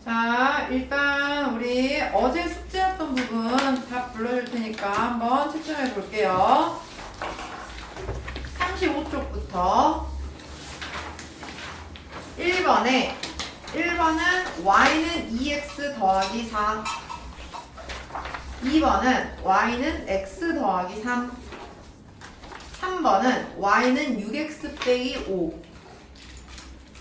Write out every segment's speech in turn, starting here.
자, 일단 우리 어제 숙제했던 부분 다 불러줄 테니까 한번 채점해 볼게요. 35쪽부터 1번은 y는 2x 더하기 4, 2번은 y는 x 더하기 3, 3번은 y는 6x 빼기 5,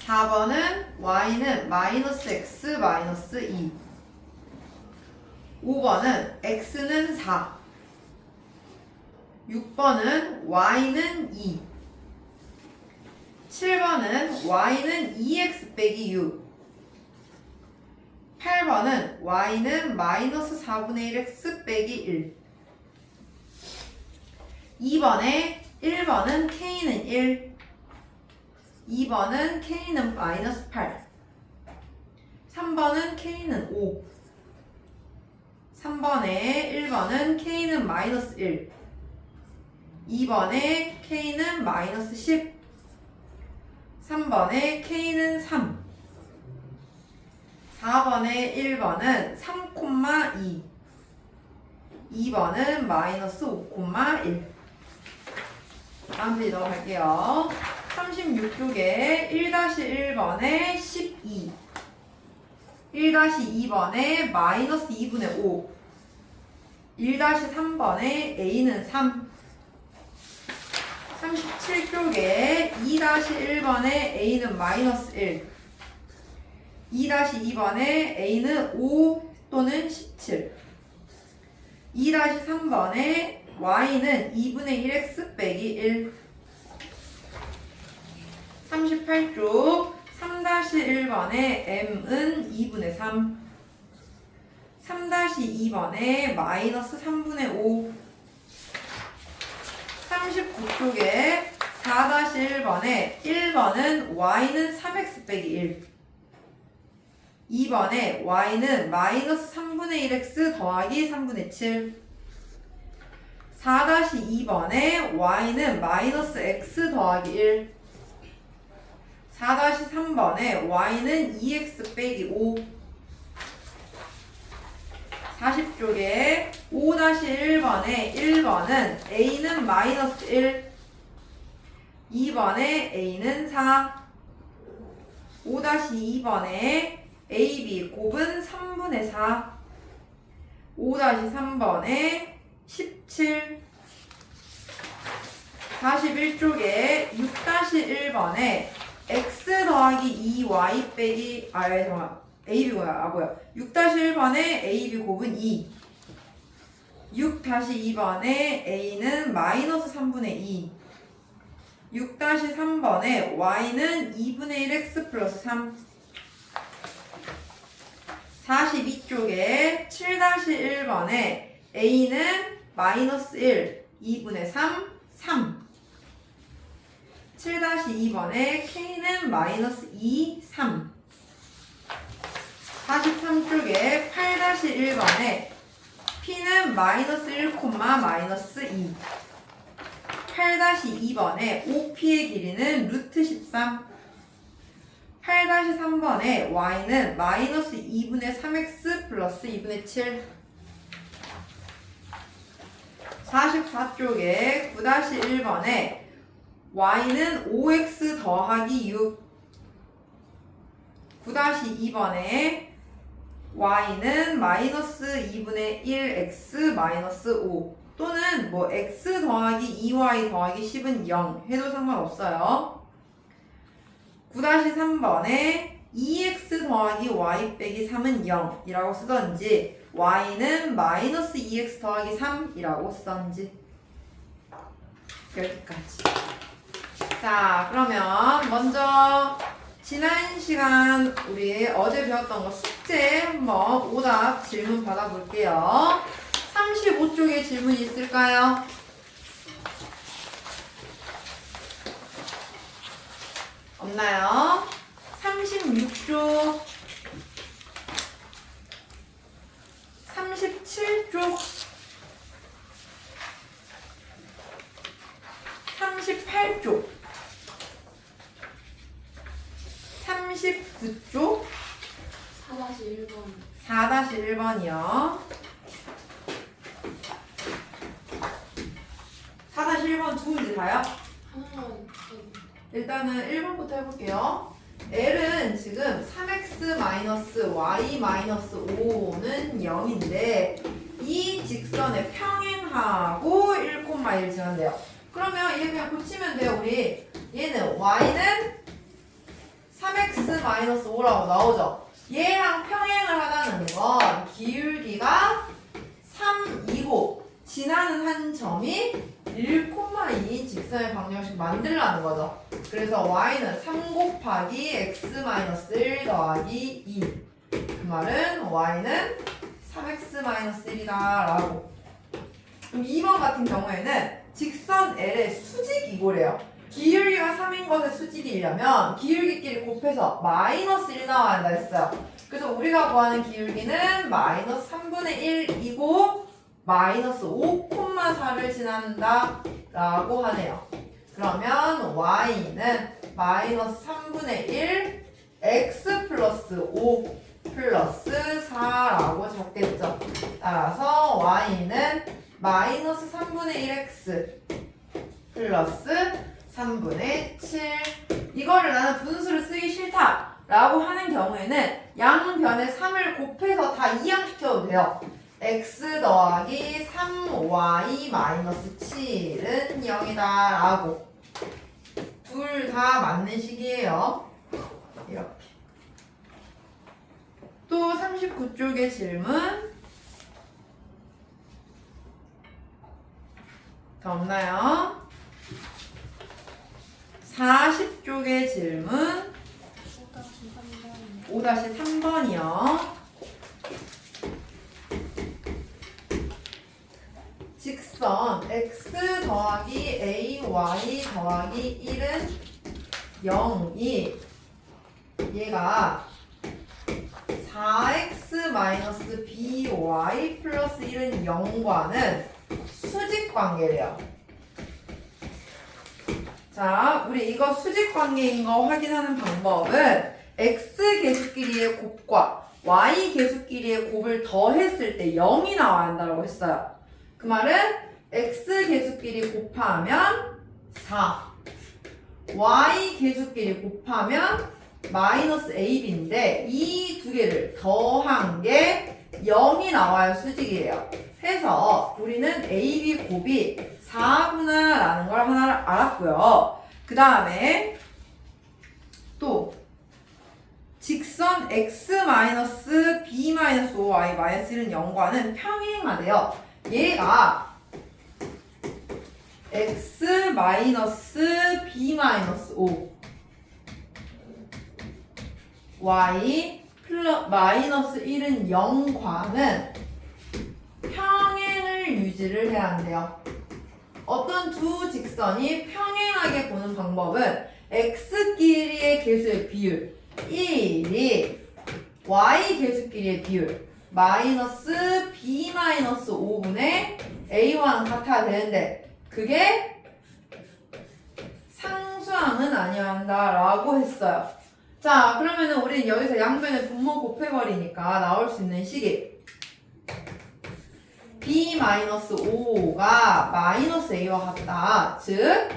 4번은 y는 마이너스 x 마이너스 2, 5번은 x는 4, 6번은 y는 2, 7번은 y는 2x 빼기 6, 8번은 y는 마이너스 4분의 1x 빼기 1, 1번은 k는 1, 2번은 k는 마이너스 8, 3번은 k는 5, 3번에 1번은 k는 마이너스 1, 2번에 k는 마이너스 10, 3번에 k는 3, 4번에 1번은 3,2, 2번은 마이너스 5,1. 다음 페이지 넘어갈게요. 36쪽에 1-1번에 12, 1-2번에 마이너스 2분의 5, 1-3번에 a는 3, 37쪽에 2-1번에 a는 마이너스 1, 2-2번에 a는 5 또는 17, 2-3번에 y는 2분의 1x 빼기 1, 38쪽 3-1번에 m은 2분의 3, 3-2번에 마이너스 3분의 5, 39쪽에 4-1번에 1번은 y는 3x 빼기 1, 2번에 y는 마이너스 3분의 1x 더하기 3분의 7, 4-2번에 y는 마이너스 x 더하기 1, 4-3번에 y는 2x 빼기 5, 40쪽에 5-1번에 1번은 a는 마이너스 1, 2번에 a는 4, 5-2번에 ab 곱은 3분의 4, 5-3번에 17, 41쪽에 6-1번에 x 더하기 2y 빼기 ab 뭐야? 6-1번에 ab 곱은 2, 6-2번에 a는 마이너스 3분의 2, 6-3번에 y는 2분의 1x 플러스 3, 42쪽에 7-1번에 a는 마이너스 1, 2분의 3, 3, 7-2번에 k는 마이너스 2, 3, 43쪽에 8-1번에 p는 마이너스 1, 마이너스 2, 8-2번에 OP의 길이는 루트 13, 8-3번에 y는 마이너스 2분의 3x 플러스 2분의 7, 44쪽에 9-1번에 y는 5x 더하기 6, 9-2번에 y는 마이너스 2분의 1x 마이너스 5 또는 뭐 x 더하기 2y 더하기 10은 0 해도 상관없어요. 9-3번에 2x 더하기 y 빼기 3은 0 이라고 쓰던지 y는 마이너스 2x 더하기 3 이라고 쓰던지 여기까지. 자, 그러면 먼저 지난 시간 우리 어제 배웠던 거 숙제 한번 오답 질문 받아볼게요. 35쪽에 질문이 있을까요? 없나요? 36쪽, 37쪽, 38쪽, 39쪽, 4번. 4-1번. 4-1번이요. 4-1번 두 문제 다요? 하나만. 일단은 1번부터 해볼게요. L은 지금 3x-y-5는 0인데 이 직선에 평행하고 1,1 지난대요. 그러면 얘 그냥 고치면 돼요. 우리 얘는 y는 3x-5라고 나오죠. 얘랑 평행을 하다는 건 기울기가 3이고 지나는 한 점이 1,2인 직선의 방정식 만들라는 거죠. 그래서 y는 3 곱하기 x-1 더하기 2. 그 말은 y는 3x-1이다 라고. 그럼 2번 같은 경우에는 직선 L의 수직이고래요. 기울기가 3인 것의 수직이려면 기울기끼리 곱해서 -1 나와야 한다 했어요. 그래서 우리가 구하는 기울기는 -3분의 1이고 -5,4를 지난다 라고 하네요. 그러면 y는 -3분의 1 x 플러스 5 플러스 4라고 잡겠죠. 따라서 y는 -3분의 1x 플러스 3분의 7. 이거를 나는 분수를 쓰기 싫다 라고 하는 경우에는 양변에 3을 곱해서 다 이항시켜도 돼요. x 더하기 3y 마이너스 7은 0이다 라고. 둘 다 맞는 식이에요. 이렇게. 또 39쪽의 질문 더 없나요? 40쪽의 질문 5-3번이요. 직선 x 더하기 ay 더하기 1은 0이 얘가 4x 마이너스 by 플러스 1은 0과는 수직 관계래요. 자, 우리 이거 수직 관계인 거 확인하는 방법은 x 계수끼리의 곱과 y 계수끼리의 곱을 더했을 때 0이 나와야 한다고 했어요. 그 말은 x 계수끼리 곱하면 4, y 계수끼리 곱하면 마이너스 ab인데 이 두 개를 더한 게 0이 나와야 수직이에요. 해서 우리는 ab 곱이 4구나라는 걸 하나 알았고요. 그 다음에 또 직선 x-b-5y-1은 0과는 평행하대요. 얘가 x-b-5 y 마이너스 1은 0과는 평행을 유지를 해야 한대요. 어떤 두 직선이 평행하게 보는 방법은 x끼리의 계수의 비율 1이 y 계수끼리의 비율 마이너스 b-5분의 a와는 같아야 되는데 그게 상수항은 아니어야 한다 라고 했어요. 자, 그러면은 우린 여기서 양변에 분모 곱해버리니까 나올 수 있는 식이 b-5가 마이너스 a와 같다. 즉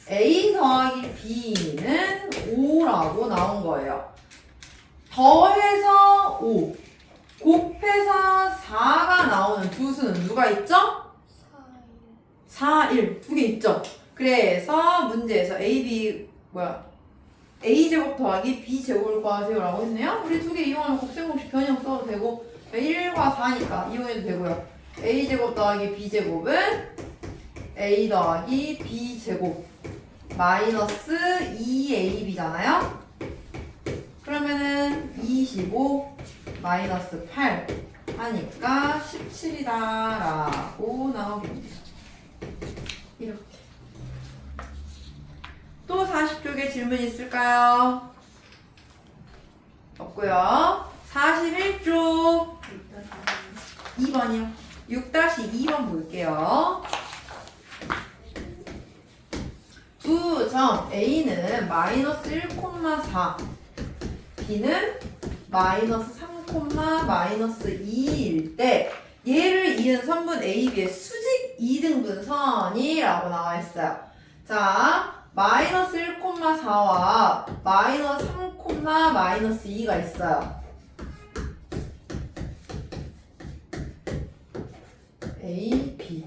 a 더하기 b는 5라고 나온 거예요. 더해서 5 곱해서 4가 나오는 두 수는 누가 있죠? 4, 1 두 개 있죠. 그래서 문제에서 a제곱 더하기 b제곱을 구하세요 라고 했네요. 우리 두 개 이용하면 곱셈공식 변형 써도 되고 1과 4니까 이용해도 되고요. a제곱 더하기 b제곱은 a 더하기 b제곱 마이너스 2ab잖아요. 그러면은 25 마이너스 8 하니까 17이다 라고 나오겠네요. 이렇게. 또 40쪽에 질문 있을까요? 없고요. 41쪽 2번이요. 6-2번 볼게요. 두 점 A는 마이너스 1,4 B는 마이너스 마이너스 2일 때 얘를 이은 선분 AB의 수직 이등분선이라고 나와 있어요. 자, 마이너스 1,4와 마이너스 3, 마이너스 2가 있어요. A, B.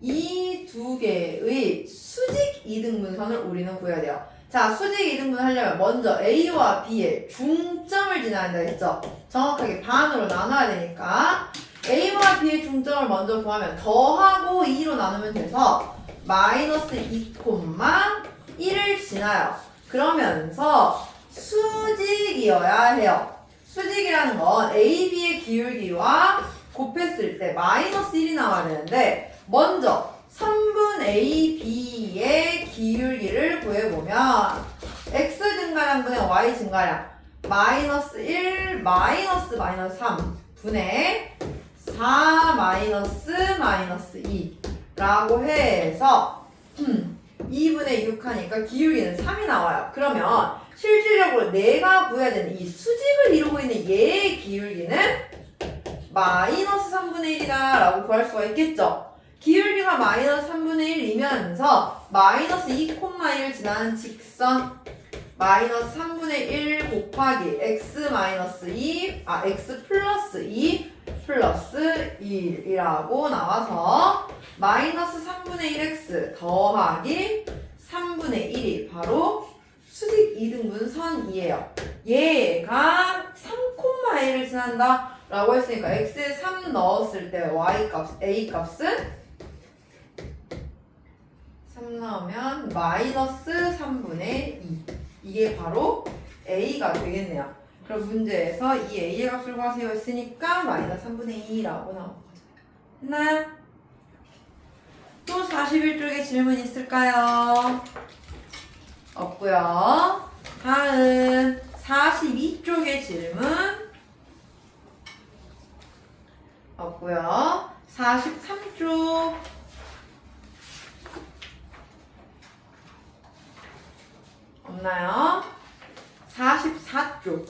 이 두 개의 수직 이등분선을 우리는 구해야 돼요. 자, 수직 이등분 하려면 먼저 A와 B의 중점을 지나야 된다 했죠? 정확하게 반으로 나눠야 되니까 A와 B의 중점을 먼저 구하면 더하고 2로 나누면 돼서 마이너스 2, 1을 지나요. 그러면서 수직이어야 해요. 수직이라는 건 A, B의 기울기와 곱했을 때 마이너스 1이 나와야 되는데 먼저 3분 A, B의 기울기를 구해보면 X 증가량 분의 Y 증가량 마이너스 1, 마이너스 3 분의 4 마이너스 2라고 해서 2분의 6 하니까 기울기는 3이 나와요. 그러면 실질적으로 내가 구해야 되는 이 수직을 이루고 있는 얘의 기울기는 마이너스 3분의 1이다 라고 구할 수가 있겠죠. 기울기가 마이너스 3분의 1이면서 마이너스 2,1을 지나는 직선 마이너스 3분의 1 곱하기 x 마이너스 2, x 플러스 2 플러스 1이라고 나와서 마이너스 3분의 1x 더하기 3분의 1이 바로 수직 이등분선이에요. 얘가 3,1을 지난다 라고 했으니까 x에 3 넣었을 때 y값, a값은 3 넣으면 마이너스 3분의 2 이게 바로 a가 되겠네요. 그럼 문제에서 이 a의 값을 구하세요 했으니까 마이너스 3분의 2라고 나온 거죠. 됐나요? 또 41쪽에 질문 있을까요? 없고요. 다음 42쪽의 질문 없고요. 43쪽 없나요? 44쪽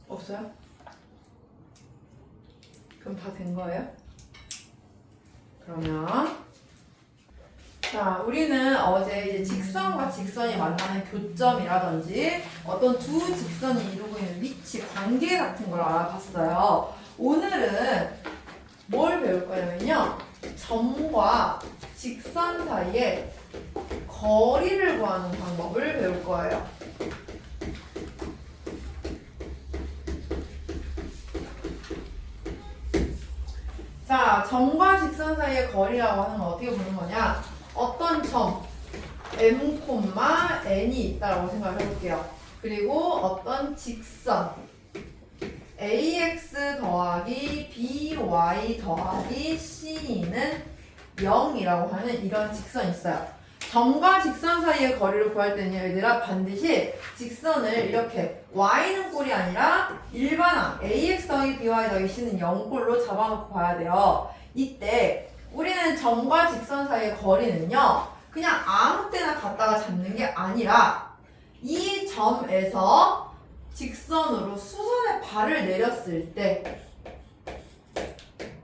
없어요? 그럼 다 된 거예요? 그러면 자, 우리는 어제 이제 직선과 직선이 만나는 교점이라든지 어떤 두 직선이 이루고 있는 위치, 관계 같은 걸 알아봤어요. 오늘은 뭘 배울 거냐면요. 점과 직선 사이에 거리를 구하는 방법을 배울 거예요. 자, 점과 직선 사이의 거리라고 하는 건 어떻게 보는 거냐? 어떤 점 m, n이 있다라고 생각을 해볼게요. 그리고 어떤 직선 ax 더하기 by 더하기 c는 0이라고 하는 이런 직선이 있어요. 점과 직선 사이의 거리를 구할 때는 얘들아 반드시 직선을 이렇게 y는 꼴이 아니라 일반항 ax 더하기 by 더하기 c는 0꼴로 잡아놓고 봐야 돼요. 이때 우리는 점과 직선 사이의 거리는요 그냥 아무 때나 갖다가 잡는 게 아니라 이 점에서 직선으로 수선의 발을 내렸을 때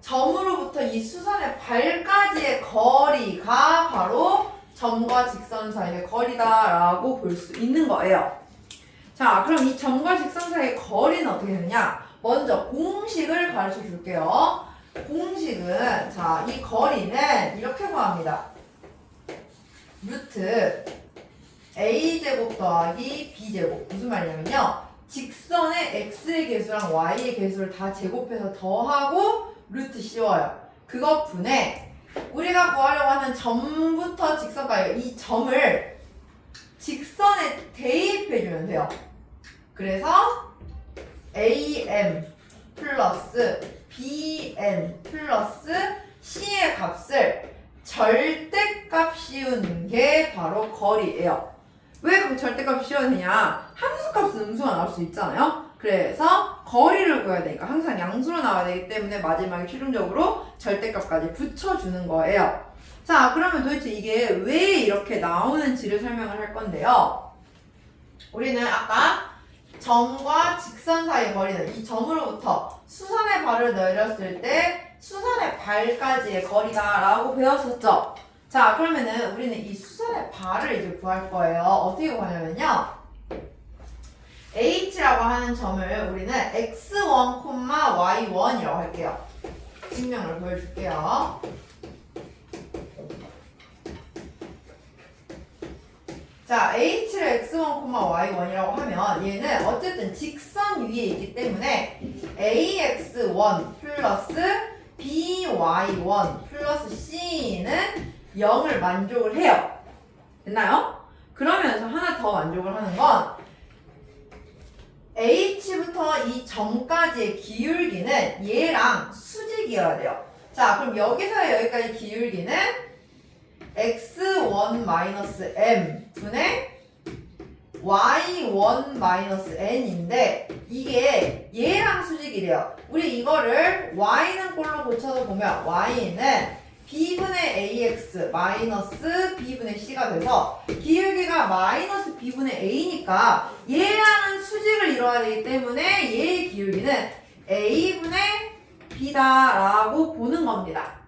점으로부터 이 수선의 발까지의 거리가 바로 점과 직선 사이의 거리다라고 볼 수 있는 거예요. 자, 그럼 이 점과 직선 사이의 거리는 어떻게 되느냐? 먼저 공식을 가르쳐 줄게요. 공식은 자, 이 거리는 이렇게 구합니다. 루트 a제곱 더하기 b제곱. 무슨 말이냐면요. 직선의 x의 개수랑 y의 개수를 다 제곱해서 더하고 루트 씌워요. 그것 분에 우리가 구하려고 하는 점부터 직선까지 이 점을 직선에 대입해주면 돼요. 그래서 am 플러스 bn 플러스 c의 값을 절대값 씌우는 게 바로 거리예요. 왜 그 절대값 씌워야 되냐? 함수값은 음수가 나올 수 있잖아요. 그래서 거리를 구해야 되니까 항상 양수로 나와야 되기 때문에 마지막에 최종적으로 절대값까지 붙여주는 거예요. 자, 그러면 도대체 이게 왜 이렇게 나오는지를 설명을 할 건데요. 우리는 아까 점과 직선 사이의 거리는 이 점으로부터 수선의 발을 내렸을 때 수선의 발까지의 거리다라고 배웠었죠. 자, 그러면은 우리는 이 수선의 발을 이제 구할 거예요. 어떻게 구하냐면요. H라고 하는 점을 우리는 x1, y1이라고 할게요. 증명을 보여줄게요. 자, H를 x1, y1이라고 하면 얘는 어쨌든 직선 위에 있기 때문에 ax1 플러스 by1 플러스 c는 0을 만족을 해요. 됐나요? 그러면서 하나 더 만족을 하는 건 H부터 이 점까지의 기울기는 얘랑 수직이어야 돼요. 자, 그럼 여기서 여기까지 기울기는 x1-m 분의 y1-n인데 이게 얘랑 수직이래요. 우리 이거를 y는 꼴로 고쳐서 보면 y는 b분의 ax 마이너스 b분의 c가 돼서 기울기가 마이너스 b분의 a니까 얘랑은 수직을 이뤄야 되기 때문에 얘의 기울기는 a분의 b다라고 보는 겁니다.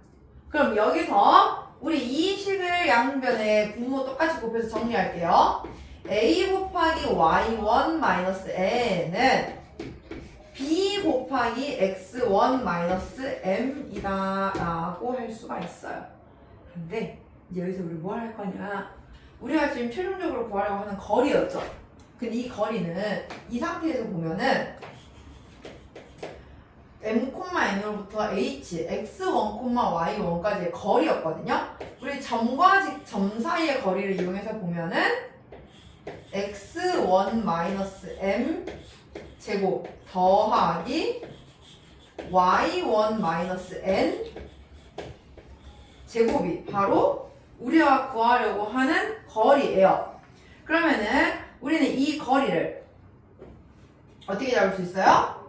그럼 여기서 우리 이 식을 양변에 분모 똑같이 곱해서 정리할게요. a 곱하기 y1 마이너스 n은 b 곱하기 x1 마이너스 m이다 라고 할 수가 있어요. 근데 이제 여기서 우리 뭘 할 거냐, 우리가 지금 최종적으로 구하려고 하는 거리였죠. 근데 이 거리는 이 상태에서 보면은 m,n으로부터 h, x1, y1까지의 거리였거든요. 우리 점과 점 사이의 거리를 이용해서 보면은 x1-m 제곱 더하기 y1-n 제곱이 바로 우리가 구하려고 하는 거리예요. 그러면은 우리는 이 거리를 어떻게 잡을 수 있어요?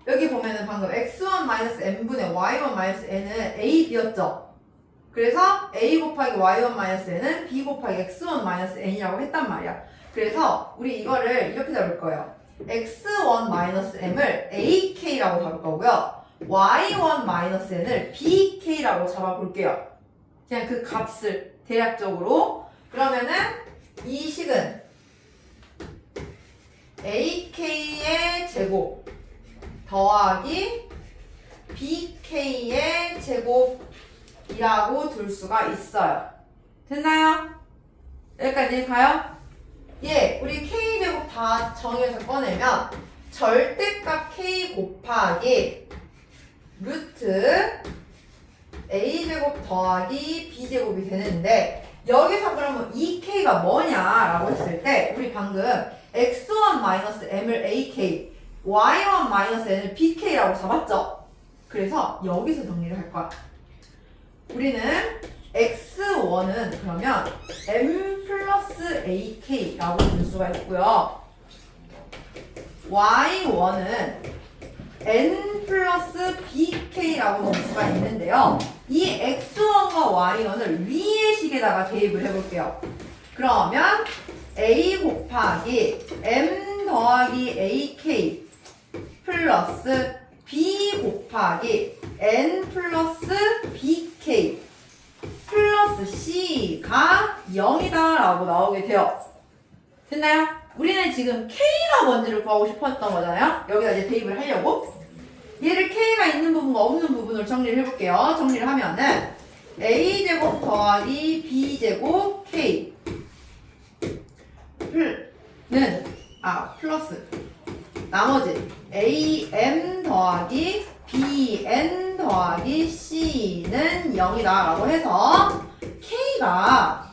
여기 보면은 방금 x1-n분의 y1-n은 a, b였죠? 그래서 a 곱하기 y1-n은 b 곱하기 x1-n이라고 했단 말이야. 그래서 우리 이거를 이렇게 잡을 거예요. x1-m을 ak라고 잡을 거고요. y1-n을 bk라고 잡아볼게요. 그냥 그 값을 대략적으로. 그러면은 이 식은 ak의 제곱 더하기 bk의 제곱이라고 둘 수가 있어요. 됐나요? 여기까지 가요? 예, 우리 k제곱 다 정의해서 꺼내면 절대값 k 곱하기 루트 a제곱 더하기 b제곱이 되는데 여기서 그러면 이 k가 뭐냐라고 했을 때 우리 방금 x1-m을 ak y1-n을 bk라고 잡았죠? 그래서 여기서 정리를 할 거야. 우리는 x1은 그러면 m 플러스 ak라고 볼 수가 있고요. y1은 n 플러스 bk라고 볼 수가 있는데요. 이 x1과 y1을 위의 식에다가 대입을 해볼게요. 그러면 a 곱하기 m 더하기 ak 플러스 b 곱하기 n 플러스 bk 플러스 c가 0이다 라고 나오게 돼요. 됐나요? 우리는 지금 k가 뭔지를 구하고 싶었던 거잖아요. 여기다 이제 대입을 하려고 얘를 k가 있는 부분과 없는 부분을 정리를 해볼게요. 정리를 하면은 a제곱 더하기 b제곱 k는 플러스 나머지 am 더하기 bn 더하기 c는 0이다 라고 해서 k가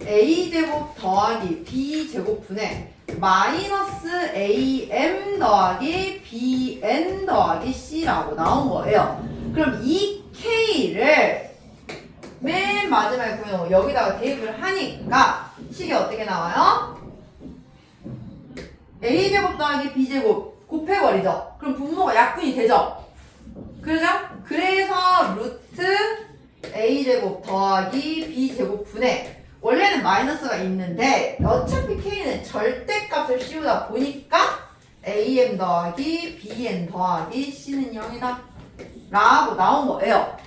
a제곱 더하기 b제곱분의 마이너스 am 더하기 bn 더하기 c라고 나온 거예요. 그럼 이 k를 맨 마지막에 보면 여기다가 대입을 하니까 식이 어떻게 나와요? a제곱 더하기 b제곱 곱해버리죠. 그럼 분모가 약분이 되죠. 그죠? 그래서 루트 a제곱 더하기 b제곱 분의 원래는 K는 마이너스가 있는데 어차피 K는 절대값을 씌우다 보니까 AM 더하기 BN 더하기 C는 0이다 라고 나온 거예요.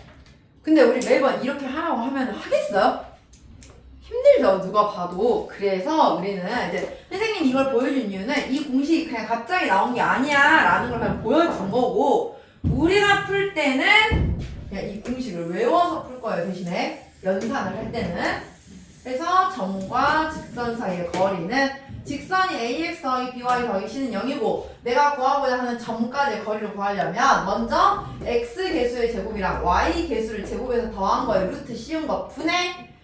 근데 우리 매번 이렇게 하라고 하면 하겠어요? 힘들죠, 누가 봐도. 그래서 우리는 이제 선생님이 이걸 보여준 이유는 이 공식이 그냥 갑자기 나온 게 아니야 라는 걸 그냥 보여준 거고, 우리가 풀 때는 그냥 이 공식을 외워서 풀 거예요. 대신에 연산을 할 때는. 그래서 점과 직선 사이의 거리는 직선이 ax 더하기 by 더하기 c는 0이고 내가 구하고자 하는 점까지의 거리를 구하려면 먼저 x 개수의 제곱이랑 y 개수를 제곱해서 더한 거에 루트 씌운 거 분해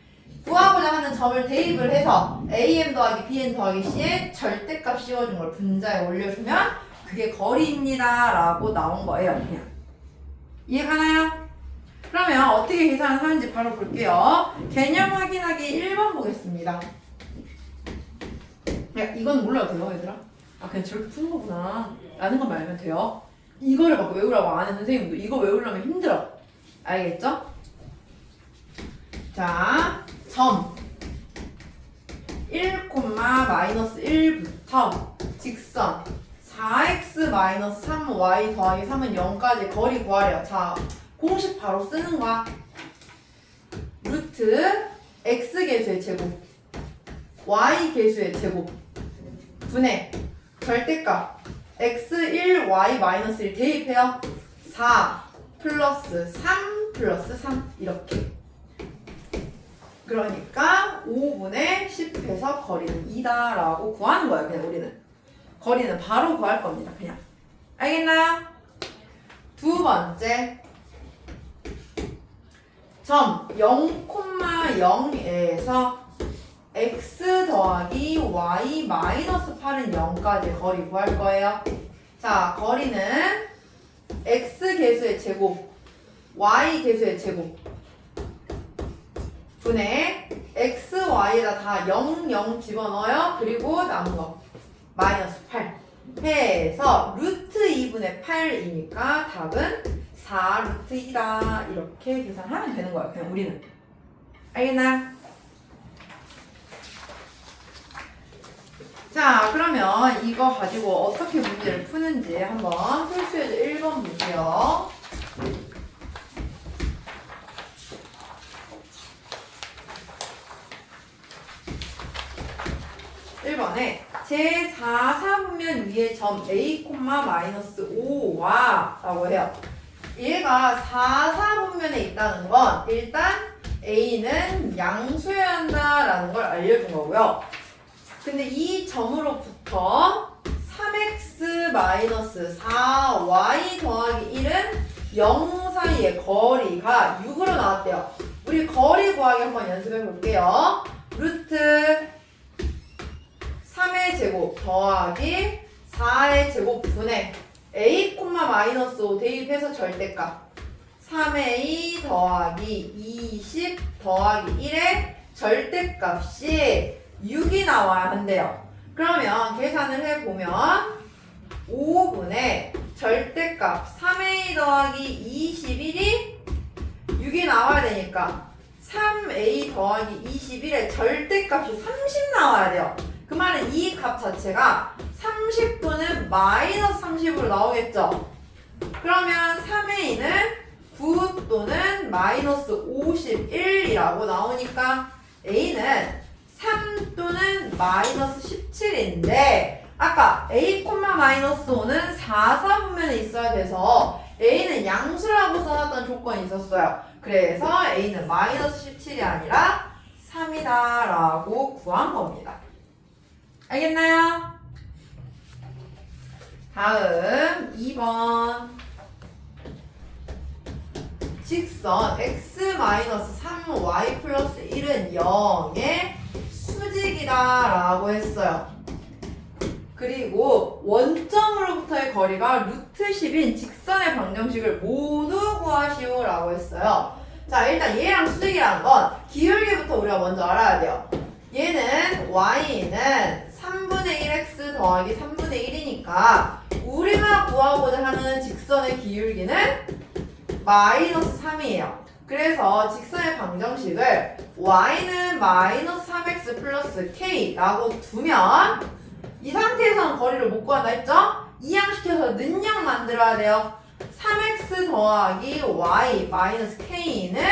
구하고자 하는 점을 대입을 해서 am 더하기 bn 더하기 c의 절대값 씌워준 걸 분자에 올려주면 그게 거리입니다 라고 나온 거예요. 그냥 이해가나요? 그러면 어떻게 계산을 하는지 바로 볼게요. 개념 확인하기 1번 보겠습니다. 야, 이건 몰라도 돼요, 얘들아? 아, 그냥 저렇게 푸는 거구나 라는 것만 알면 돼요. 이거를 막 외우라고 안 하는 선생님도 이거 외우려면 힘들어. 알겠죠? 자, 점 1,-1부터 직선 4x-3y 더하기 3은 0까지 거리 구하래요. 자, 공식 바로 쓰는 거야. 루트 x 개수의 제곱 y 개수의 제곱 분해 절대값 x1 y-1 대입해요. 4 플러스 3 플러스 3 이렇게. 그러니까 5분의 10해서 거리는 2다 라고 구하는 거예요. 그냥 우리는 거리는 바로 구할 겁니다. 그냥 알겠나요? 두 번째 점 0,0에서 x 더하기 y 마이너스 8은 0까지 거리 구할 거예요. 자, 거리는 x 개수의 제곱 y 개수의 제곱 분의 x, y에다 다 0, 0 집어넣어요. 그리고 남은 거 마이너스 8 해서 루트 2분의 8이니까 답은 4 루트 2다 이렇게 계산하면 되는 거예요. 그냥 우리는 알겠나요? 자, 그러면 이거 가지고 어떻게 문제를 푸는지 한번 풀수에도 1번 볼게요. 1번에 제4사분면 위에 점 a,-5와 라고 해요. 얘가 4사분면에 있다는 건 일단 a는 양수여야 한다라는 걸 알려준 거고요. 근데 이 점으로부터 3x-4y 더하기 1은 0 사이의 거리가 6으로 나왔대요. 우리 거리 구하기 한번 연습해 볼게요. 루트 3의 제곱 더하기 4의 제곱 분의 a,-5 대입해서 절대값 3a 더하기 20 더하기 1의 절대값이 6이 나와야 한대요. 그러면 계산을 해보면 5분의 절대값 3a 더하기 21이 6이 나와야 되니까 3a 더하기 21의 절대값이 30 나와야 돼요. 그 말은 이 값 자체가 30 또는 마이너스 30으로 나오겠죠. 그러면 3a는 9 또는 마이너스 51이라고 나오니까 a는 3 또는 마이너스 17인데 아까 a,-5는 4사분면에 있어야 돼서 a는 양수라고 써놨던 조건이 있었어요. 그래서 a는 마이너스 17이 아니라 3이다 라고 구한 겁니다. 알겠나요? 다음 2번 직선 x-3y 플러스 1은 0의 수직이다 라고 했어요. 그리고 원점으로부터의 거리가 루트 10인 직선의 방정식을 모두 구하시오 라고 했어요. 자, 일단 얘랑 수직이라는 건 기울기부터 우리가 먼저 알아야 돼요. 얘는 y는 3분의 1x 더하기 3분의 1이니까 우리가 구하고자 하는 직선의 기울기는 마이너스 3이에요. 그래서 직선의 방정식을 y는 마이너스 3x 3x 플러스 k라고 두면 이 상태에서는 거리를 못 구한다 했죠? 이항시켜서 능량 만들어야 돼요. 3x 더하기 y 마이너스 k는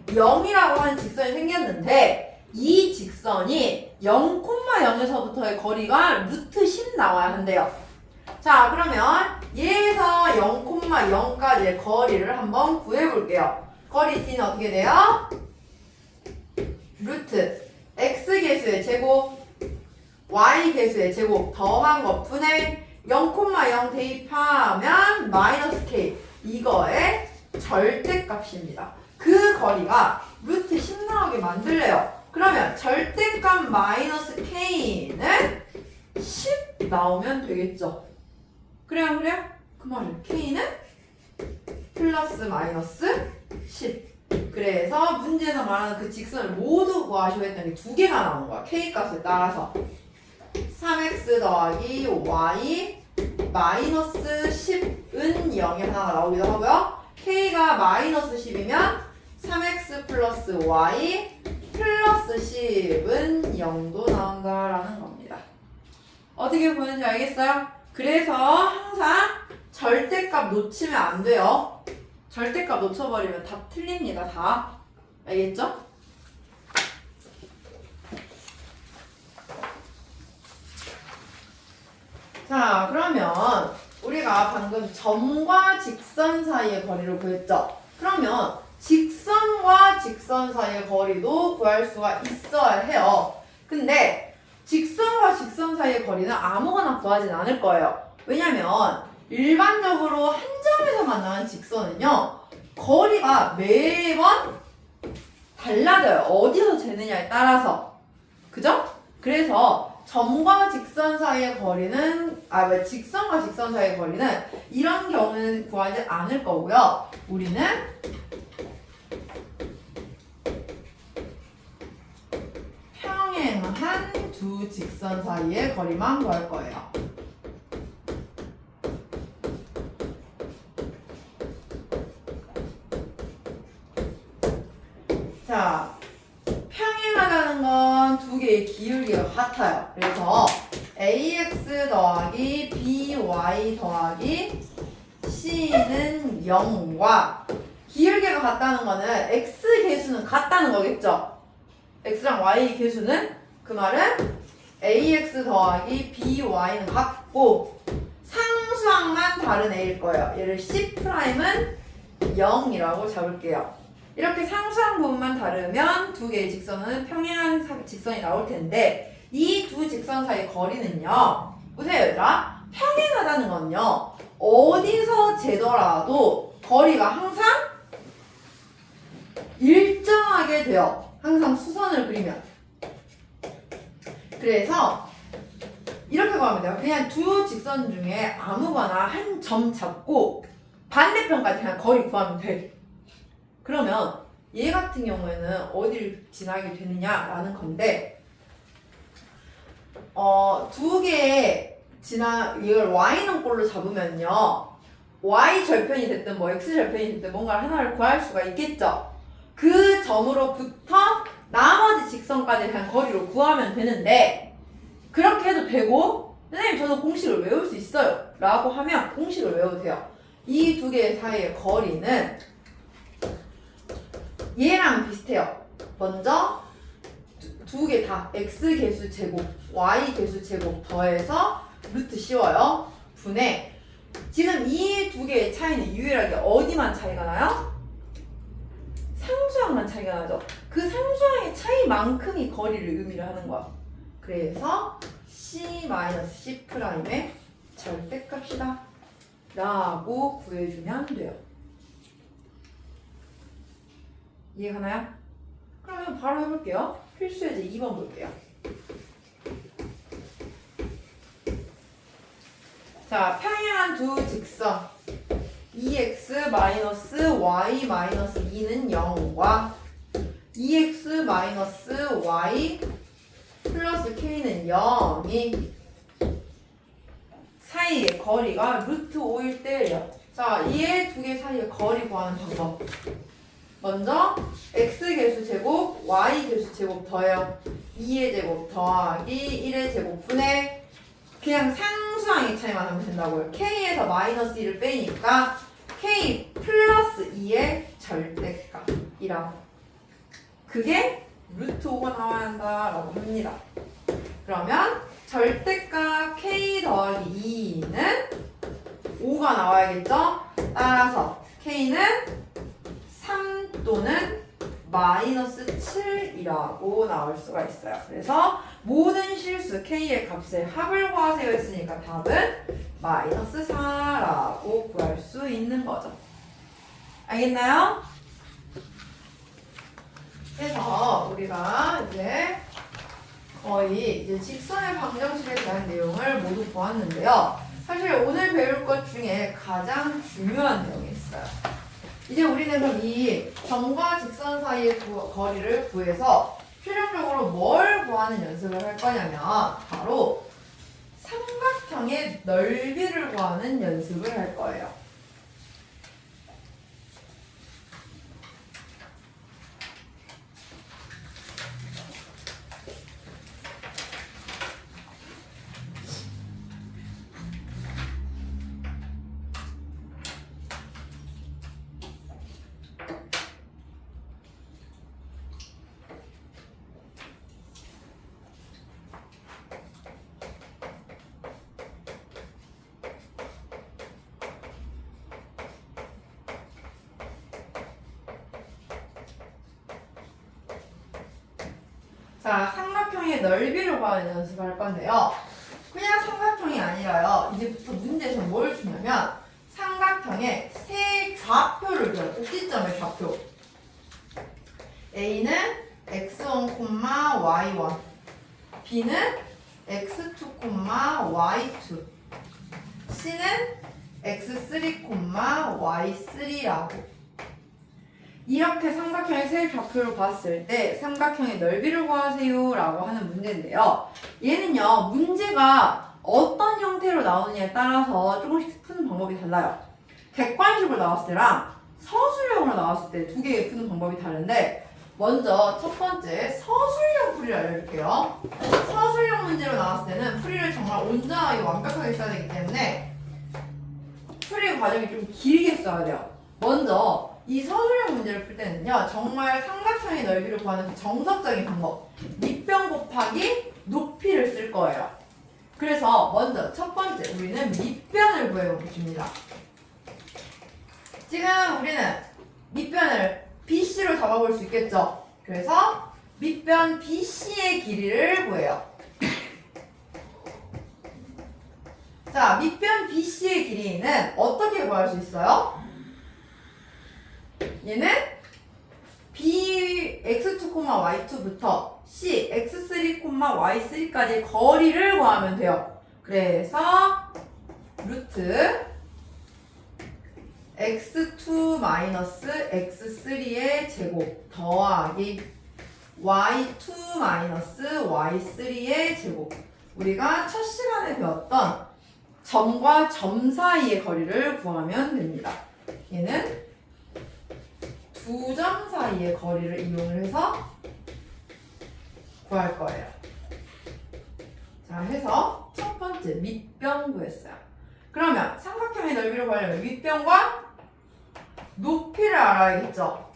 0이라고 하는 직선이 생겼는데 이 직선이 0,0에서부터의 거리가 루트 10 나와야 한대요. 자, 그러면 얘에서 0,0까지의 거리를 한번 구해볼게요. 거리 d는 어떻게 돼요? 루트 x 계수의 제곱 y 계수의 제곱 더한 것 분의 0,0 대입하면 마이너스 k 이거의 절대값입니다. 그 거리가 루트 10 나오게 만들래요. 그러면 절대값 마이너스 k는 10 나오면 되겠죠. 그래요? 그 말이에요. k는 플러스 마이너스 10. 그래서 문제에서 말하는 그 직선을 모두 구하시고 했던 게 두 개가 나온 거야. k 값에 따라서 3x 더하기 y 마이너스 10은 0이 하나가 나오기도 하고요. k가 마이너스 10이면 3x 플러스 y 플러스 10은 0도 나온다라는 겁니다. 어떻게 보는지 알겠어요? 그래서 항상 절대값 놓치면 안 돼요. 절대값 놓쳐버리면 답 틀립니다. 다. 알겠죠? 자, 그러면 우리가 방금 점과 직선 사이의 거리를 구했죠? 그러면 직선과 직선 사이의 거리도 구할 수가 있어야 해요. 근데 직선과 직선 사이의 거리는 아무거나 구하진 않을 거예요. 왜냐면 일반적으로 한 점에서 만나는 직선은요, 거리가 매번 달라져요. 어디서 재느냐에 따라서. 그죠? 그래서 점과 직선 사이의 거리는, 직선과 직선 사이의 거리는 이런 경우는 구하지 않을 거고요. 우리는 평행한 두 직선 사이의 거리만 구할 거예요. 자, 평행하다는 건 두 개의 기울기가 같아요. 그래서 ax 더하기 by 더하기 c는 0과 기울기가 같다는 거는 x 계수는 같다는 거겠죠? x랑 y 계수는 그 말은 ax 더하기 by는 같고 상수항만 다른 a일 거예요. 얘를 c'은 0이라고 잡을게요. 이렇게 상수항 부분만 다르면 두 개의 직선은 평행한 직선이 나올 텐데 이 두 직선 사이의 거리는요. 보세요, 얘들아. 평행하다는 건요. 어디서 재더라도 거리가 항상 일정하게 돼요. 항상 수선을 그리면. 그래서 이렇게 구하면 돼요. 그냥 두 직선 중에 아무거나 한 점 잡고 반대편까지 그냥 거리 구하면 돼. 그러면 얘 같은 경우에는 어디를 지나게 되느냐라는 건데 두 개의 이걸 y는 꼴로 잡으면요. y 절편이 됐든 뭐 x 절편이 됐든 뭔가 하나를 구할 수가 있겠죠. 그 점으로부터 나머지 직선까지 그냥 거리로 구하면 되는데 그렇게 해도 되고 선생님 저도 공식을 외울 수 있어요 라고 하면 공식을 외워도 돼요. 이 두 개 사이의 거리는 얘랑 비슷해요. 먼저 두 개 다 x 개수 제곱, y 개수 제곱 더해서 루트 씌워요. 분의 지금 이 두 개의 차이는 유일하게 어디만 차이가 나요? 상수항만 차이가 나죠. 그 상수항의 차이만큼이 거리를 의미를 하는 거야. 그래서 c-c'의 절대값이다 라고 구해주면 돼요. 이해가나요? 그러면 바로 해볼게요. 필수예제 2번 볼게요. 자, 평행한 두 직선 EX-Y-2는 0과 EX-Y 플러스 K는 0이 사이의 거리가 루트 5일 때예요. 자, 이 두 개 사이의 거리 구하는 방법. 먼저 x 개수 제곱 y 개수 제곱 더해요. 2의 제곱 더하기 1의 제곱분의 그냥 상수항의 차이만 하면 된다고요. k에서 마이너스 1을 빼니까 k 플러스 2의 절대값이라고. 그게 루트 5가 나와야 한다라고 합니다. 그러면 절대값 k 더하기 2는 5가 나와야겠죠? 따라서 k는 3 또는 마이너스 7이라고 나올 수가 있어요. 그래서 모든 실수 k의 값의 합을 구하세요 했으니까 답은 마이너스 4라고 구할 수 있는 거죠. 알겠나요? 그래서 우리가 이제 거의 이제 직선의 방정식에 대한 내용을 모두 보았는데요. 사실 오늘 배울 것 중에 가장 중요한 내용이 있어요. 이제 우리는 그럼 이 점과 직선 사이의 거리를 구해서 최종적으로 뭘 구하는 연습을 할 거냐면 바로 삼각형의 넓이를 구하는 연습을 할 거예요. 자, 삼각형의 넓이를 구하는 연습을 할 건데요. 그냥 삼각형이 아니라요. 이제부터 문제에서 뭘 주냐면 삼각형의 세 좌표를 줘요. 꼭지점의 좌표. A는 x1, y1, B는 x2, y2, C는 x3, y3라고. 이렇게 삼각형의 세 좌표를 봤을 때 삼각형의 넓이를 구하세요 라고 하는 문제인데요. 얘는요, 문제가 어떤 형태로 나오느냐에 따라서 조금씩 푸는 방법이 달라요. 객관식으로 나왔을 때랑 서술형으로 나왔을 때 두 개의 푸는 방법이 다른데, 먼저 첫 번째 서술형 풀이를 알려줄게요. 서술형 문제로 나왔을 때는 풀이를 정말 온전하게 완벽하게 써야 되기 때문에 풀이 과정이 좀 길게 써야 돼요. 먼저 이 서술형 문제를 풀 때는요, 정말 삼각형의 넓이를 구하는 그 정석적인 방법, 밑변 곱하기 높이를 쓸 거예요. 그래서 먼저 첫 번째 우리는 밑변을 구해봅니다. 지금 우리는 밑변을 BC로 잡아볼 수 있겠죠? 그래서 밑변 BC의 길이를 구해요. 자, 밑변 BC의 길이는 어떻게 구할 수 있어요? 얘는 B x2, y2부터 C x3, y3까지 거리를 구하면 돼요. 그래서 루트 x2 마이너스 x3의 제곱 더하기 y2 마이너스 y3의 제곱. 우리가 첫 시간에 배웠던 점과 점 사이의 거리를 구하면 됩니다. 얘는 두 점 사이의 거리를 이용을 해서 구할 거예요. 자, 해서 첫 번째 밑변 구했어요. 그러면 삼각형의 넓이를 구하려면 밑변과 높이를 알아야겠죠?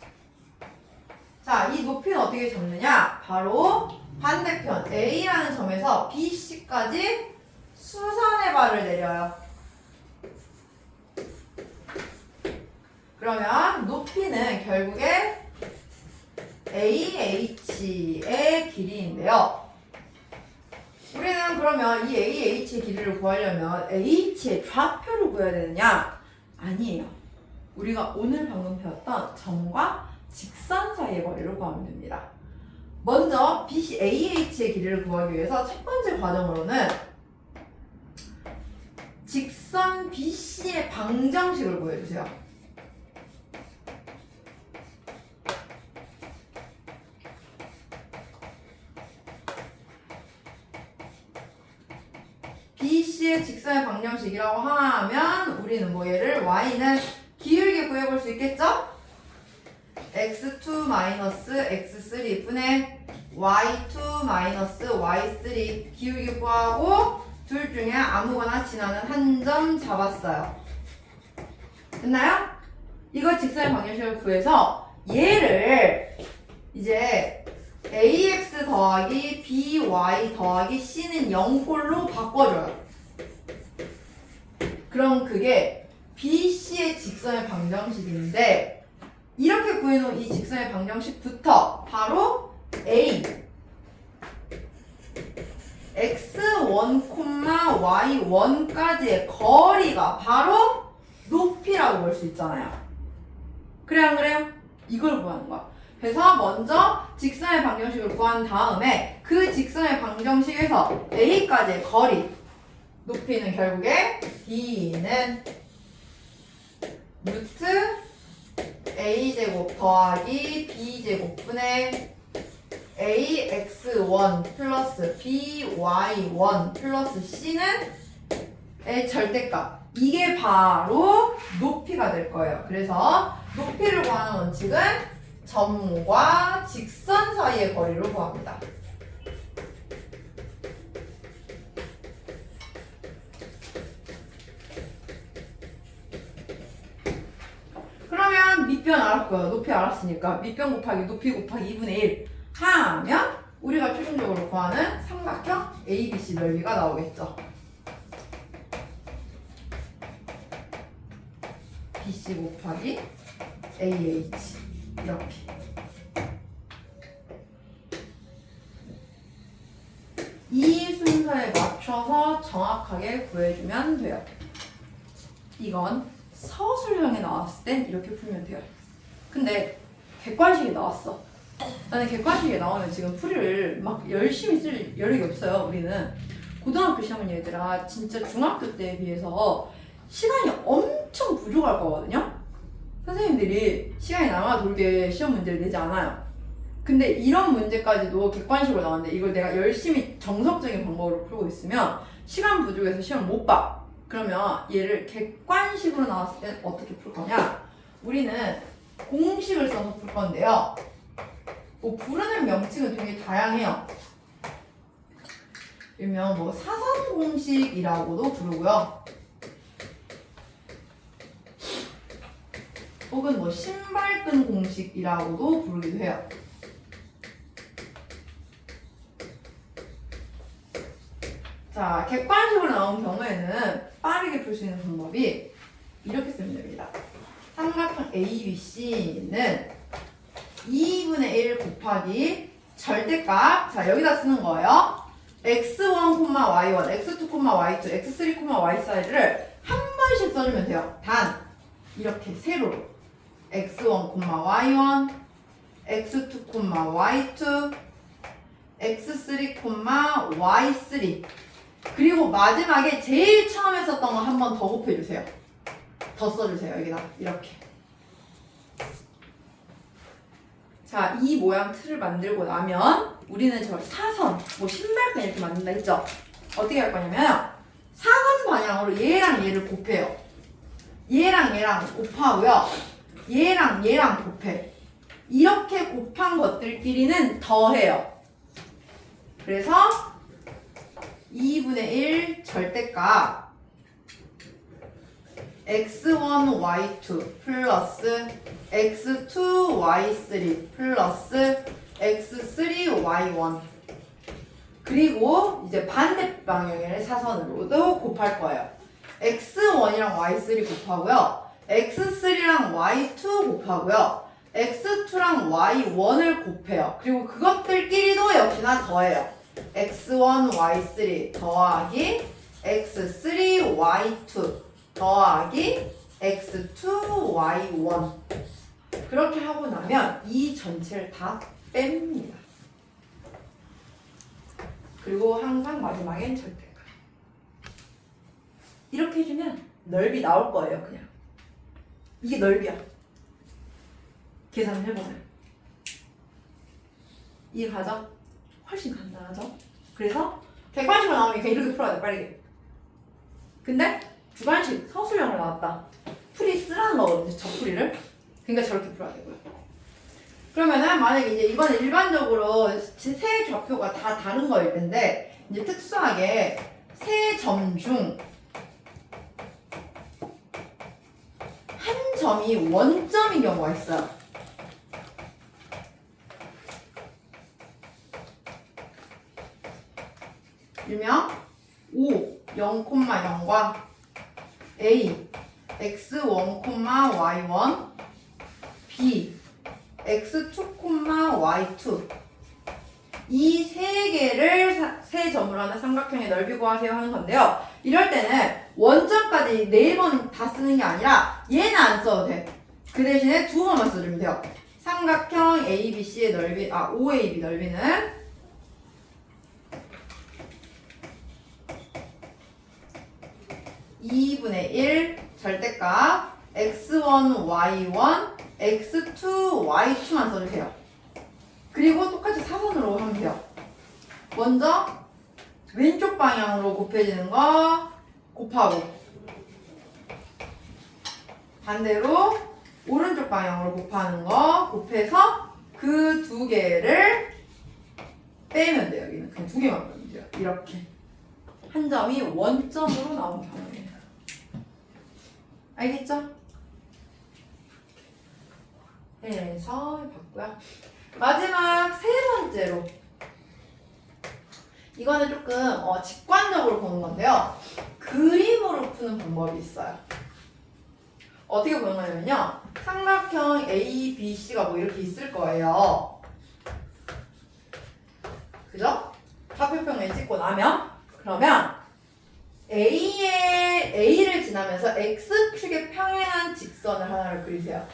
자, 이 높이는 어떻게 잡느냐? 바로 반대편 A라는 점에서 BC까지 수선의 발을 내려요. 그러면 높이는 결국에 AH의 길이인데요. 우리는 그러면 이 AH의 길이를 구하려면 H의 좌표를 구해야 되느냐? 아니에요. 우리가 오늘 방금 배웠던 점과 직선 사이의 거리를 구하면 됩니다. 먼저 BC, AH의 길이를 구하기 위해서 첫 번째 과정으로는 직선 BC의 방정식을 구해주세요. BC의 직선의 방정식이라고 하면 우리는 뭐 얘를 y는 기울기 구해볼 수 있겠죠? x2 마이너스 x3 분의 y2 마이너스 y3 기울기 구하고 둘 중에 아무거나 지나는 한 점 잡았어요. 됐나요? 이거 직선의 방정식을 구해서 얘를 이제 ax 더하기 by 더하기 c는 0꼴로 바꿔줘요. 그럼 그게 BC의 직선의 방정식인데 이렇게 구해놓은 이 직선의 방정식부터 바로 A x1, y1까지의 거리가 바로 높이라고 볼 수 있잖아요. 그래요 안 그래요? 이걸 구하는 거야. 그래서 먼저 직선의 방정식을 구한 다음에 그 직선의 방정식에서 A까지의 거리 높이는 결국에 B는 루트 A제곱 더하기 B제곱 분의 AX1 플러스 BY1 플러스 C는 의 절대값. 이게 바로 높이가 될 거예요. 그래서 높이를 구하는 원칙은 점과 직선 사이의 거리를 구합니다. 그러면 밑변 알았고요. 높이 알았으니까 밑변 곱하기 높이 곱하기 2분의 1 하면 우리가 최종적으로 구하는 삼각형 ABC 넓이가 나오겠죠. BC 곱하기 AH 이렇게. 이 순서에 맞춰서 정확하게 구해주면 돼요. 이건 서술형에 나왔을 땐 이렇게 풀면 돼요. 근데 객관식이 나왔어. 나는 객관식에 나오면 지금 풀이를 막 열심히 쓸 여력이 없어요. 우리는 고등학교 시험은 얘들아 진짜 중학교 때에 비해서 시간이 엄청 부족할 거거든요. 선생님들이 시간이 남아 돌게 시험 문제를 내지 않아요. 근데 이런 문제까지도 객관식으로 나왔는데 이걸 내가 열심히 정석적인 방법으로 풀고 있으면 시간 부족해서 시험 못 봐. 그러면 얘를 객관식으로 나왔을 땐 어떻게 풀 거냐? 우리는 공식을 써서 풀 건데요. 뭐 부르는 명칭은 되게 다양해요. 일명 뭐 사선 공식이라고도 부르고요. 혹은 뭐 신발끈 공식이라고도 부르기도 해요. 자, 객관식으로 나온 경우에는 빠르게 풀 수 있는 방법이 이렇게 쓰면 됩니다. 삼각형 ABC는 2분의 1 곱하기 절대값. 자, 여기다 쓰는 거예요. x1, y1, x2, y2, x3, y4를 한 번씩 써주면 돼요. 단 이렇게 세로로 x1, y1, x2, y2, x3, y3 그리고 마지막에 제일 처음에 썼던 거 한 번 더 곱해주세요. 더 써주세요. 여기다 이렇게. 자, 이 모양 틀을 만들고 나면 우리는 저 사선, 뭐 신발끈 이렇게 만든다 했죠? 어떻게 할 거냐면 사선 방향으로 얘랑 얘를 곱해요. 얘랑 얘랑 곱하고요. 얘랑 얘랑 곱해. 이렇게 곱한 것들끼리는 더해요. 그래서 2분의 1 절대값 x1, y2 플러스 x2, y3 플러스 x3, y1 그리고 이제 반대 방향의 사선으로도 곱할 거예요. x1이랑 y3 곱하고요. x3랑 y2 곱하고요. x2랑 y1을 곱해요. 그리고 그것들끼리도 역시나 더해요. x1, y3 더하기 x3, y2 더하기 x2, y1 그렇게 하고 나면 이 전체를 다 뺍니다. 그리고 항상 마지막엔 절대값. 이렇게 해주면 넓이 나올 거예요. 그냥 이게 넓이야. 계산을 해보면 이해가죠? 훨씬 간단하죠? 그래서 객관식으로 나오니까 이렇게 풀어야 돼. 빠르게. 근데 주관식 서술형으로 나왔다. 풀이 쓰라는 거거든요. 저 풀이를. 그러니까 저렇게 풀어야 되고요. 그러면은 만약에 이제 이거는 일반적으로 세 좌표가 다 다른 거일 텐데 이제 특수하게 세 점 중 한 점이 원점인 경우가 있어요. 일명 5, 0,0과 A, x1, y1, B, x2, y2 이 세 개를 세 점으로 하는 삼각형의 넓이 구하세요 하는 건데요. 이럴 때는 원점까지 네 번 다 쓰는 게 아니라 얘는 안 써도 돼. 그 대신에 두 번만 써주면 돼요. 삼각형 ABC의 넓이, OAB 넓이는 2분의 1 절대값 x1, y1, x2, y2만 써주세요. 그리고 똑같이 사선으로 하면 돼요. 먼저 왼쪽 방향으로 곱해지는 거 곱하고 반대로 오른쪽 방향으로 곱하는 거 곱해서 그 두 개를 빼면 돼요. 여기는 그냥 두 개만 빼면 돼요. 이렇게 한 점이 원점으로 나온 경우예요. 알겠죠? 그래서 봤고요. 마지막 세 번째로 이거는 조금 직관적으로 보는 건데요. 그림으로 푸는 방법이 있어요. 어떻게 보는 거냐면요. 삼각형 A, B, C가 뭐 이렇게 있을 거예요. 그죠? 좌표평을 찍고 나면 그러면 A를 지나면서 X축에 평행한 직선을 하나를 그리세요.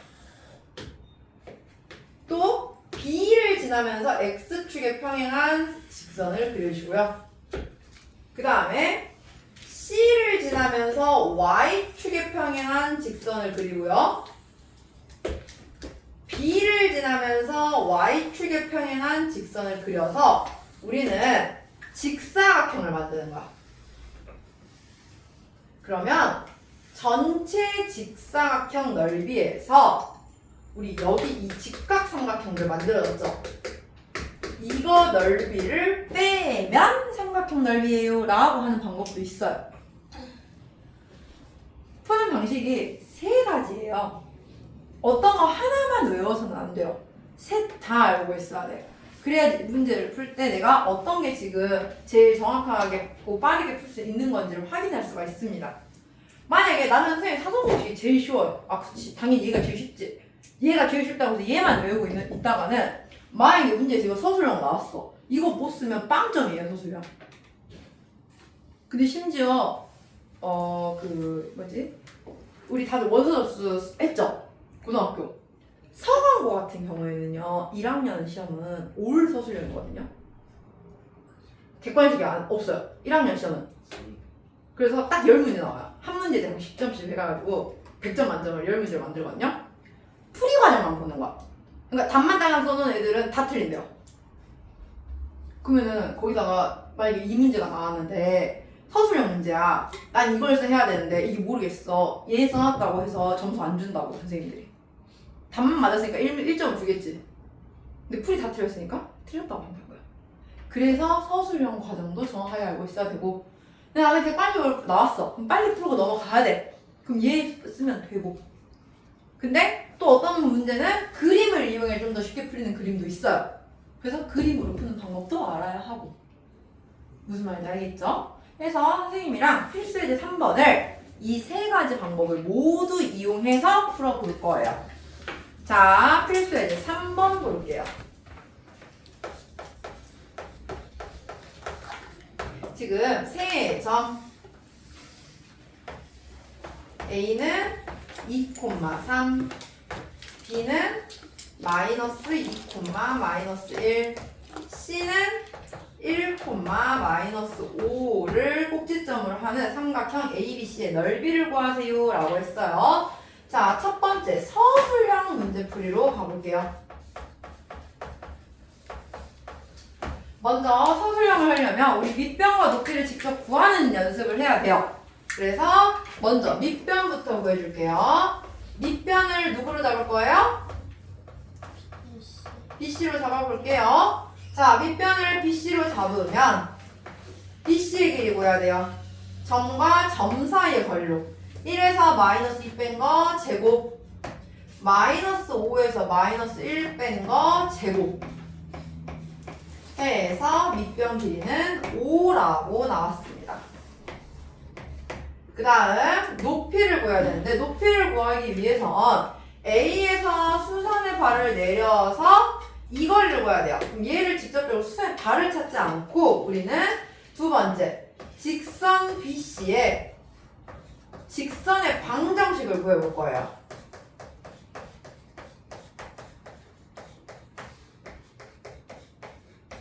또 B를 지나면서 X축에 평행한 직선을 그려주고요. 그 다음에 C를 지나면서 Y축에 평행한 직선을 그리고요. B를 지나면서 Y축에 평행한 직선을 그려서 우리는 직사각형을 만드는 거야. 그러면 전체 직사각형 넓이에서 우리 여기 이 직각삼각형을 만들어졌죠? 이거 넓이를 빼면 삼각형 넓이에요 라고 하는 방법도 있어요. 푸는 방식이 세 가지예요. 어떤 거 하나만 외워서는 안 돼요. 셋 다 알고 있어야 돼요. 그래야지 문제를 풀 때 내가 어떤 게 지금 제일 정확하게 빠르게 풀 수 있는 건지를 확인할 수가 있습니다. 만약에 나는 선생님 사선공식이 제일 쉬워요. 그치. 당연히 얘가 제일 쉽지. 얘가 제일 쉽다고 해서 얘만 외우고 있다가는 만약에 문제에서 이거 서술형 나왔어. 이거 못 쓰면 빵점이에요, 서술형. 근데 심지어 우리 다들 원서접수 했죠? 고등학교. 서강고 같은 경우에는요, 1학년 시험은 올 서술형이거든요. 객관식이 없어요. 1학년 시험은. 그래서 딱 10문제 나와요. 한 문제에 대한 10점씩 해가지고 100점 만점을 10문제를 만들거든요. 풀이 과정만 보는 거야. 그러니까 답만 따라 써놓은 애들은 다 틀린대요. 그러면은 거기다가 만약에 이 문제가 나왔는데 서술형 문제야. 난 이걸 해야 되는데 이게 모르겠어. 얘 써놨다고 해서 점수 안 준다고 선생님들이. 답만 맞았으니까 1점을 주겠지. 근데 풀이 다 틀렸으니까 틀렸다고 한다고요. 그래서 서술형 과정도 정확하게 알고 있어야 되고, 근데 나는 객관식으로 나왔어. 그럼 빨리 풀고 넘어가야 돼. 그럼 얘 쓰면 되고. 근데 또 어떤 문제는 그림을 이용해 좀 더 쉽게 풀리는 그림도 있어요. 그래서 그림으로 푸는 방법도 알아야 하고. 무슨 말인지 알겠죠? 그래서 선생님이랑 필수예제 3번을 이 세 가지 방법을 모두 이용해서 풀어볼 거예요. 자, 필수예제 3번 볼게요. 지금 세 점 A는 2,3, B는 마이너스 2, 마이너스 1, C는 1, 마이너스 5를 꼭지점으로 하는 삼각형 ABC의 넓이를 구하세요 라고 했어요. 자, 첫 번째 서술형 문제풀이로 가볼게요. 먼저 서술형을 하려면 우리 밑변과 높이를 직접 구하는 연습을 해야 돼요. 그래서 먼저 밑변부터 구해줄게요. 밑변을 누구로 잡을 거예요? BC로 잡아볼게요. 자, 밑변을 BC로 잡으면 BC의 길이 구해야 돼요. 점과 점 사이의 거리로 1에서 마이너스 2 뺀 거 제곱 마이너스 5에서 마이너스 1 뺀 거 제곱 해서 밑변 길이는 5라고 나왔습니다. 그 다음 높이를 구해야 되는데 높이를 구하기 위해선 A에서 수선의 발을 내려서 이 거리를 구해야 돼요. 그럼 얘를 직접적으로 수선의 발을 찾지 않고 우리는 두 번째 직선 BC의 직선의 방정식을 구해볼 거예요.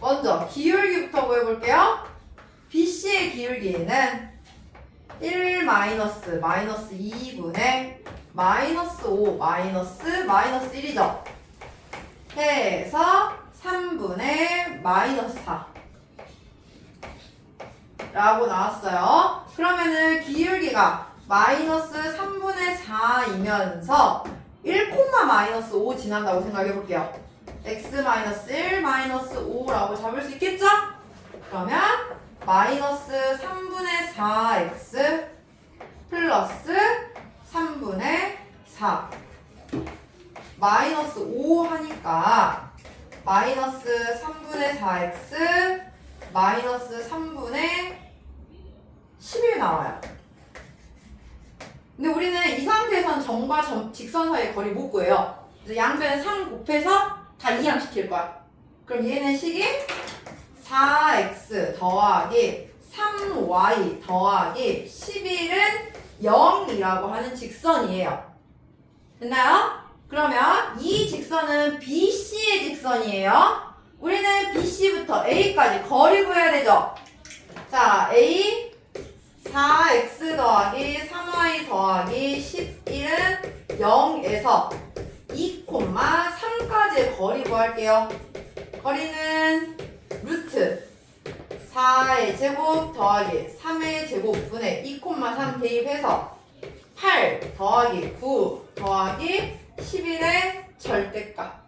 먼저 기울기부터 구해볼게요. BC의 기울기는 1 마이너스 2분의 마이너스 5 마이너스 1이죠. 해서 3분의 마이너스 4 라고 나왔어요. 그러면은 기울기가 마이너스 3분의 4이면서 1, 마이너스 5 지난다고 생각해 볼게요. x 마이너스 1 마이너스 5라고 잡을 수 있겠죠? 그러면 마이너스 3분의 4x 플러스 3분의 4 마이너스 5 하니까 마이너스 3분의 4x 마이너스 3분의 11 나와요. 근데 우리는 이 상태에서는 점과 직선 사이의 거리 못 구해요. 그래서 양변에 3 곱해서 다 이항시킬 거야. 그럼 얘는 식이 4x 더하기 3y 더하기 11은 0이라고 하는 직선이에요. 됐나요? 그러면 이 직선은 BC의 직선이에요. 우리는 BC부터 A까지 거리 구해야 되죠. 자, A 4x 더하기 3y 더하기 11은 0에서 2,3까지의 거리 구할게요. 거리는 루트 4의 제곱 더하기 3의 제곱분의 2,3 대입해서 8 더하기 9 더하기 11의 절대값.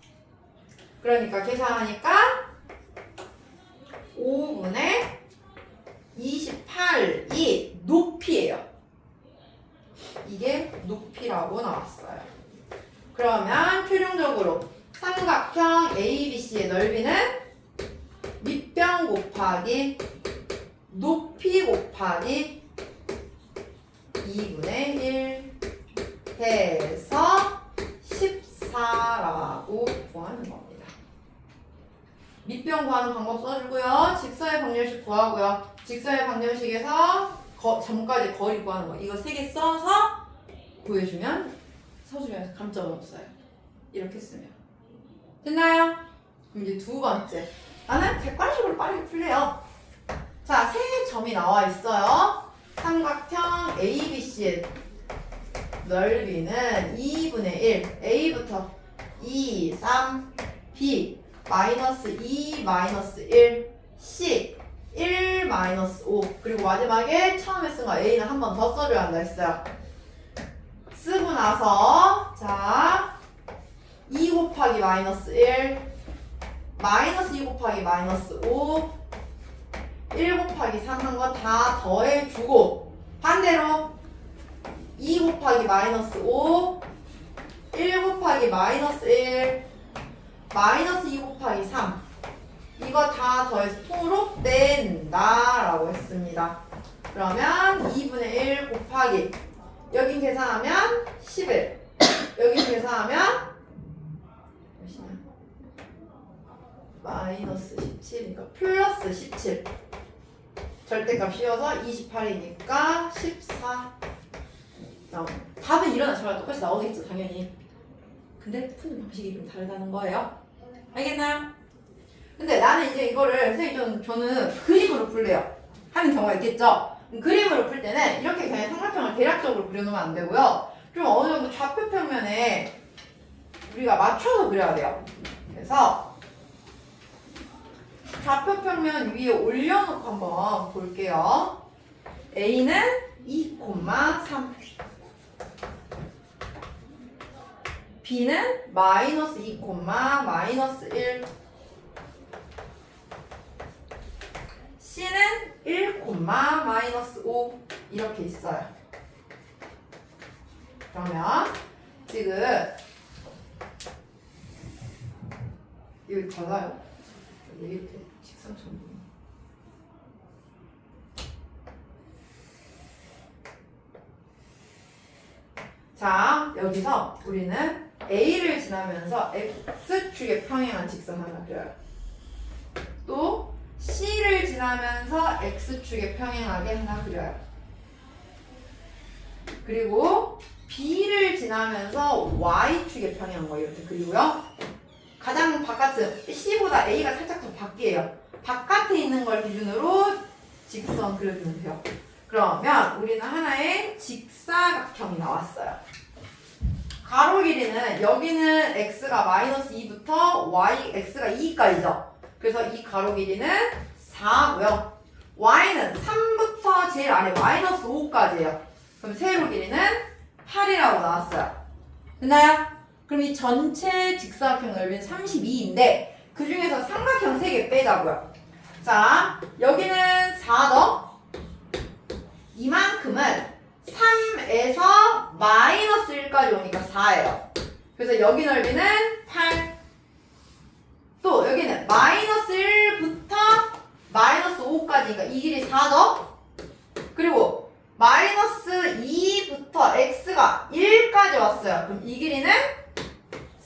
그러니까 계산하니까 5분의 28이 높이예요. 이게 높이라고 나왔어요. 그러면 최종적으로 삼각형 ABC의 넓이는 밑변 곱하기 높이 곱하기 2분의 1 해서 14라고 구하는 겁니다. 밑변 구하는 방법 써주고요. 직선의 방정식 구하고요. 직선의 방정식에서 점까지 거리 구하는 거. 이거 3개 써서 서주면 감점은 없어요. 이렇게 쓰면. 됐나요? 그럼 이제 두 번째. 나는 객관식으로 빠르게 풀래요. 자, 세 점이 나와 있어요. 삼각형 ABC의 넓이는 2분의 1. A부터 2, 3, B 마이너스 2, 마이너스 1, C 1, 마이너스 5. 그리고 마지막에 처음에 쓴 거 A는 한 번 더 써줘야 한다 했어요. 쓰고 나서 자 2 곱하기 마이너스 1 마이너스 2 곱하기 마이너스 5 1 곱하기 3 한 거 다 더해주고 반대로 2 곱하기 마이너스 5 1 곱하기 마이너스 1 마이너스 2 곱하기 3 이거 다 더해서 통으로 뺀다 라고 했습니다. 그러면 2분의 1 곱하기 여긴 계산하면 11 여긴 계산하면 몇이냐 마이너스 17이니까 플러스 17 절대값 씌워서 28이니까 14 답은 이런 저랑 똑같이 나오겠죠 당연히. 근데 푸는 방식이 좀 다르다는 거예요. 알겠나요? 근데 나는 이제 이거를 선생님 저는 그림으로 풀래요. 하는 경우가 있겠죠. 그림으로 풀 때는 이렇게 그냥 삼각형을 대략적으로 그려놓으면 안 되고요. 좀 어느 정도 좌표 평면에 우리가 맞춰서 그려야 돼요. 그래서 좌표 평면 위에 올려놓고 한번 볼게요. A는 2,3 B는 마이너스 2, 마이너스 1. C는 1, 마이너스 5. 이렇게 있어요. 그러면 지금 여기 달라요. 여기 이렇게 직선처럼. 자, 여기서 우리는 A를 지나면서 X축에 평행한 직선 하나 그려요. 또 C를 지나면서 X축에 평행하게 하나 그려요. 그리고 B를 지나면서 Y축에 평행한 거 이렇게 그리고요. 가장 바깥은 C보다 A가 살짝 더 밖이에요. 바깥에 있는 걸 기준으로 직선 그려주면 돼요. 그러면 우리는 하나의 직사각형이 나왔어요. 가로 길이는 여기는 x가 마이너스 2부터 x가 2까지죠. 그래서 이 가로 길이는 4고요. y는 3부터 제일 아래 마이너스 5까지예요. 그럼 세로 길이는 8이라고 나왔어요. 됐나요? 그럼 이 전체 직사각형 넓이는 32인데 그 중에서 삼각형 3개 빼자고요. 자, 여기는 4더 이만큼은 3에서 마이너스 1까지 오니까 4예요. 그래서 여기 넓이는 8. 또 여기는 마이너스 1부터 마이너스 5까지니까 이 길이 4죠? 그리고 마이너스 2부터 x가 1까지 왔어요. 그럼 이 길이는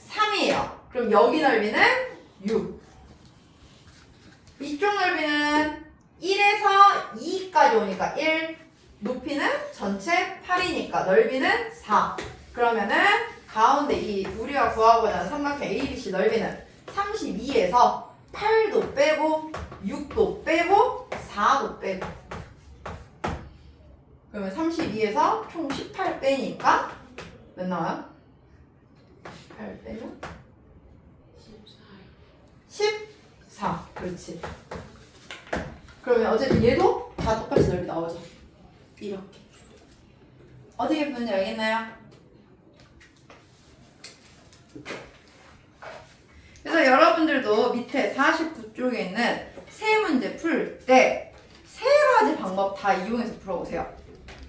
3이에요. 그럼 여기 넓이는 6. 이쪽 넓이는 1에서 2까지 오니까 1. 높이는 전체 8이니까 넓이는 4. 그러면은 가운데 이 우리가 구하고자 하는 삼각형 ABC 넓이는 32에서 8도 빼고 6도 빼고 4도 빼고 그러면 32에서 총 18 빼니까 몇 나와요? 8 빼면 14. 그렇지. 그러면 어쨌든 얘도 다 똑같이 넓이 나오죠. 이렇게. 어떻게 푸는지 알겠나요? 그래서 여러분들도 밑에 49쪽에 있는 세 문제 풀 때 세 가지 방법 다 이용해서 풀어보세요.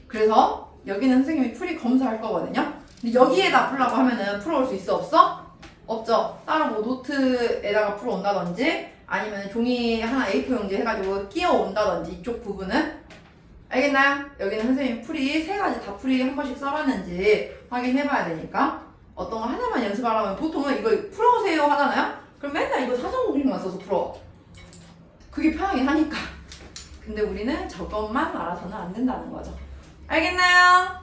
그래서 여기는 선생님이 풀이 검사할 거거든요. 근데 여기에다 풀라고 하면은 풀어올 수 있어 없어? 없죠. 따로 뭐 노트에다가 풀어온다든지 아니면 종이 하나 A4 용지 해가지고 끼워온다든지 이쪽 부분은 알겠나요? 여기는 선생님이 풀이 세 가지 다 풀이 한 번씩 써봤는지 확인해봐야 되니까 어떤 거 하나만 연습하려면 보통은 이거 풀어오세요 하잖아요? 그럼 맨날 이거 사전 공식만 써서 풀어. 그게 편하긴 하니까. 근데 우리는 저것만 알아서는 안 된다는 거죠. 알겠나요?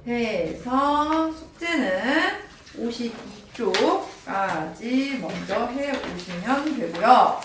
그래서 숙제는 52쪽까지 먼저 해오시면 되고요.